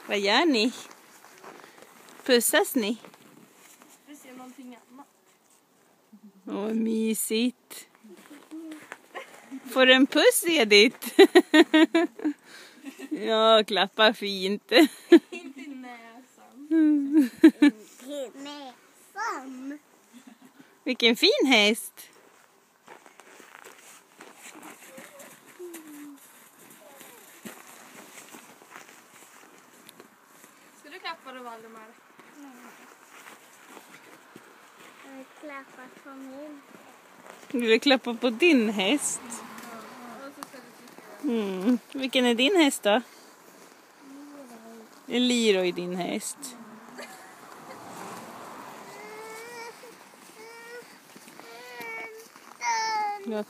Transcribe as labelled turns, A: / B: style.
A: Vad gör ni? Pussas ni?
B: Vi ser någonting annat.
A: Åh, mysigt. Får du en puss, Edith? Ja, klappa fint.
B: Inte i näsan.
C: Inte näsan.
A: Vilken fin häst.
B: Ska du klappa då, Valdemar?
C: Jag vill klappa på min.
A: Vill du klappa på din häst?
B: Och så ska du trycka.
A: Vilken är din häst då? Leroy, din häst. Ja,